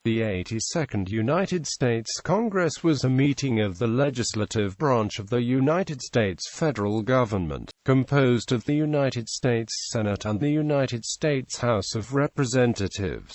The 82nd United States Congress was a meeting of the legislative branch of the United States federal government, composed of the United States Senate and the United States House of Representatives.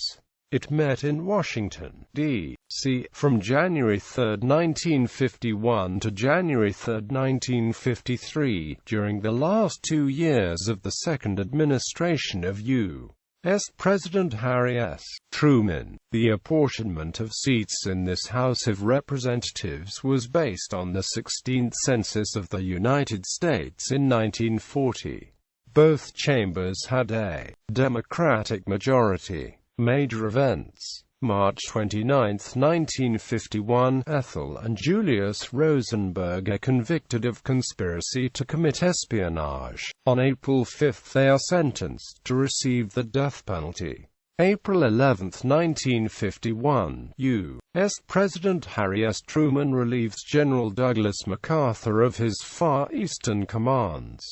It met in Washington, D.C., from January 3, 1951 to January 3, 1953, during the last 2 years of the second administration of U.S. President Harry S. Truman. The apportionment of seats in this House of Representatives was based on the 16th Census of the United States in 1940. Both chambers had a Democratic majority. Major events: March 29, 1951, Ethel and Julius Rosenberg are convicted of conspiracy to commit espionage. On April 5, they are sentenced to receive the death penalty. April 11, 1951, U.S. President Harry S. Truman relieves General Douglas MacArthur of his Far Eastern commands.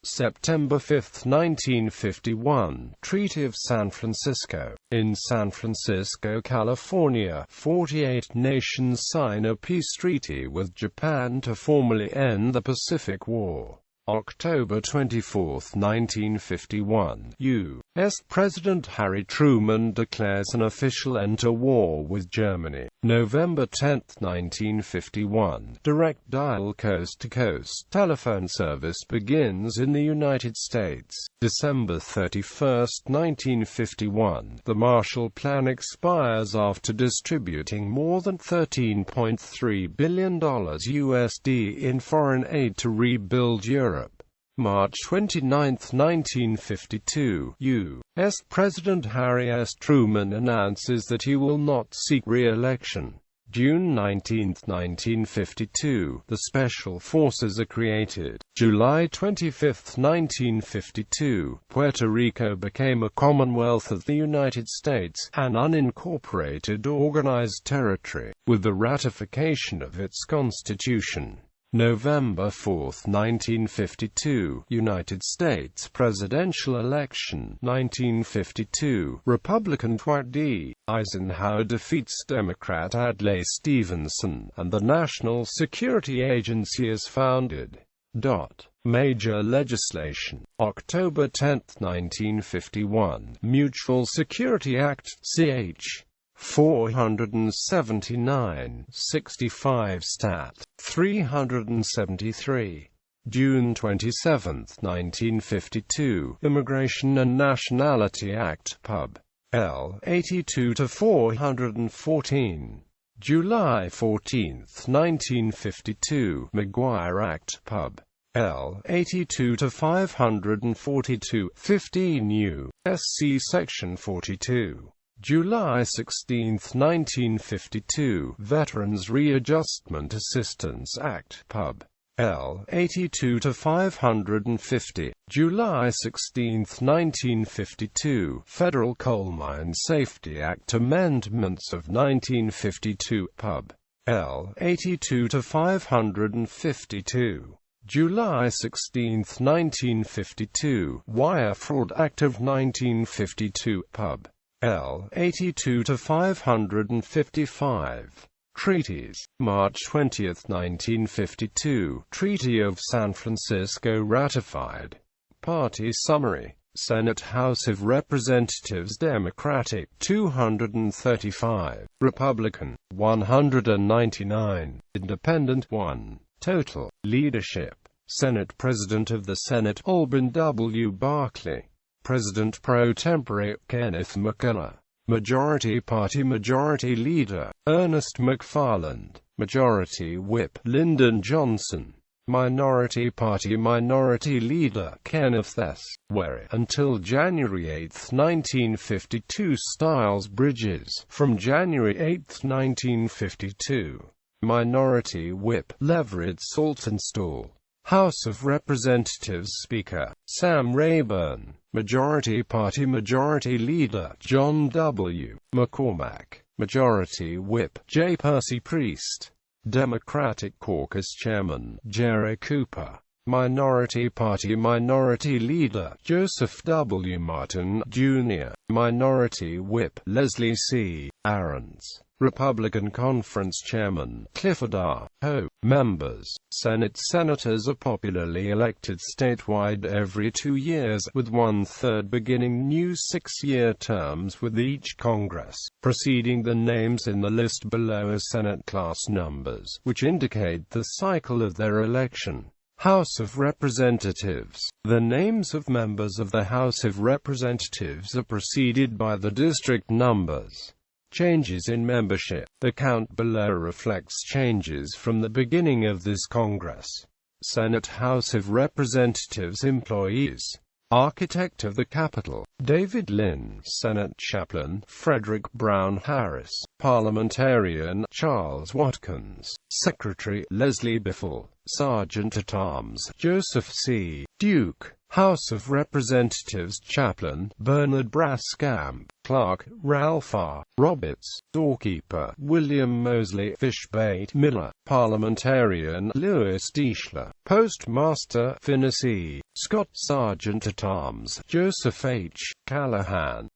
September 5, 1951, Treaty of San Francisco. In San Francisco, California, 48 nations sign a peace treaty with Japan to formally end the Pacific War. October 24, 1951, U.S. President Harry Truman declares an official end to war with Germany. November 10, 1951, direct dial coast-to-coast telephone service begins in the United States. December 31, 1951, the Marshall Plan expires after distributing more than $13.3 billion USD in foreign aid to rebuild Europe. March 29, 1952, U.S. President Harry S. Truman announces that he will not seek re-election. June 19, 1952, the Special Forces are created. July 25, 1952, Puerto Rico became a Commonwealth of the United States, an unincorporated organized territory, with the ratification of its constitution. November 4, 1952, United States presidential election, 1952, Republican Dwight D. Eisenhower defeats Democrat Adlai Stevenson, and the National Security Agency is founded. Major legislation. October 10, 1951, Mutual Security Act, ch. 479, 65 Stat. 373. June 27, 1952, Immigration and Nationality Act, Pub. L. 82-414. July 14, 1952, Maguire Act, Pub. L. 82-542, 15 U.S.C. Section 42. July 16, 1952, Veterans Readjustment Assistance Act, Pub. L. 82-550. July 16, 1952, Federal Coal Mine Safety Act Amendments of 1952, Pub. L. 82-552. July 16, 1952, Wire Fraud Act of 1952, Pub. L. 82-555. Treaties. March 20, 1952, Treaty of San Francisco ratified. Party summary. Senate House of Representatives Democratic 235, Republican 199, Independent 1. Total. Leadership. Senate President of the Senate Alban W. Barkley. President pro tempore Kenneth McKenna. Majority Party Majority Leader Ernest McFarland. Majority Whip Lyndon Johnson. Minority Party Minority Leader Kenneth S. Wherry. Until January 8, 1952, Styles Bridges. From January 8, 1952. Minority Whip Leverett Saltonstall. House of Representatives Speaker Sam Rayburn. Majority Party Majority Leader John W. McCormack. Majority Whip J. Percy Priest. Democratic Caucus Chairman Jerry Cooper. Minority Party Minority Leader, Joseph W. Martin, Jr., Minority Whip, Leslie C. Aarons, Republican Conference Chairman, Clifford R. Ho. Members, Senate Senators are popularly elected statewide every 2 years, with 1/3 beginning new 6-year terms with each Congress. Preceding the names in the list below are Senate class numbers, which indicate the cycle of their election. House of Representatives. The names of members of the House of Representatives are preceded by the district numbers. Changes in membership. The count below reflects changes from the beginning of this Congress. Senate House of Representatives employees. Architect of the Capitol, David Lynn. Senate Chaplain, Frederick Brown Harris. Parliamentarian, Charles Watkins. Secretary, Leslie Biffle. Sergeant-at-Arms, Joseph C. Duke. House of Representatives Chaplain, Bernard Braskamp. Clerk, Ralph R. Roberts. Doorkeeper, William Mosley Fishbait Miller. Parliamentarian, Louis Deichler. Postmaster, Finney C. Scott. Sergeant-at-Arms, Joseph H. Callahan.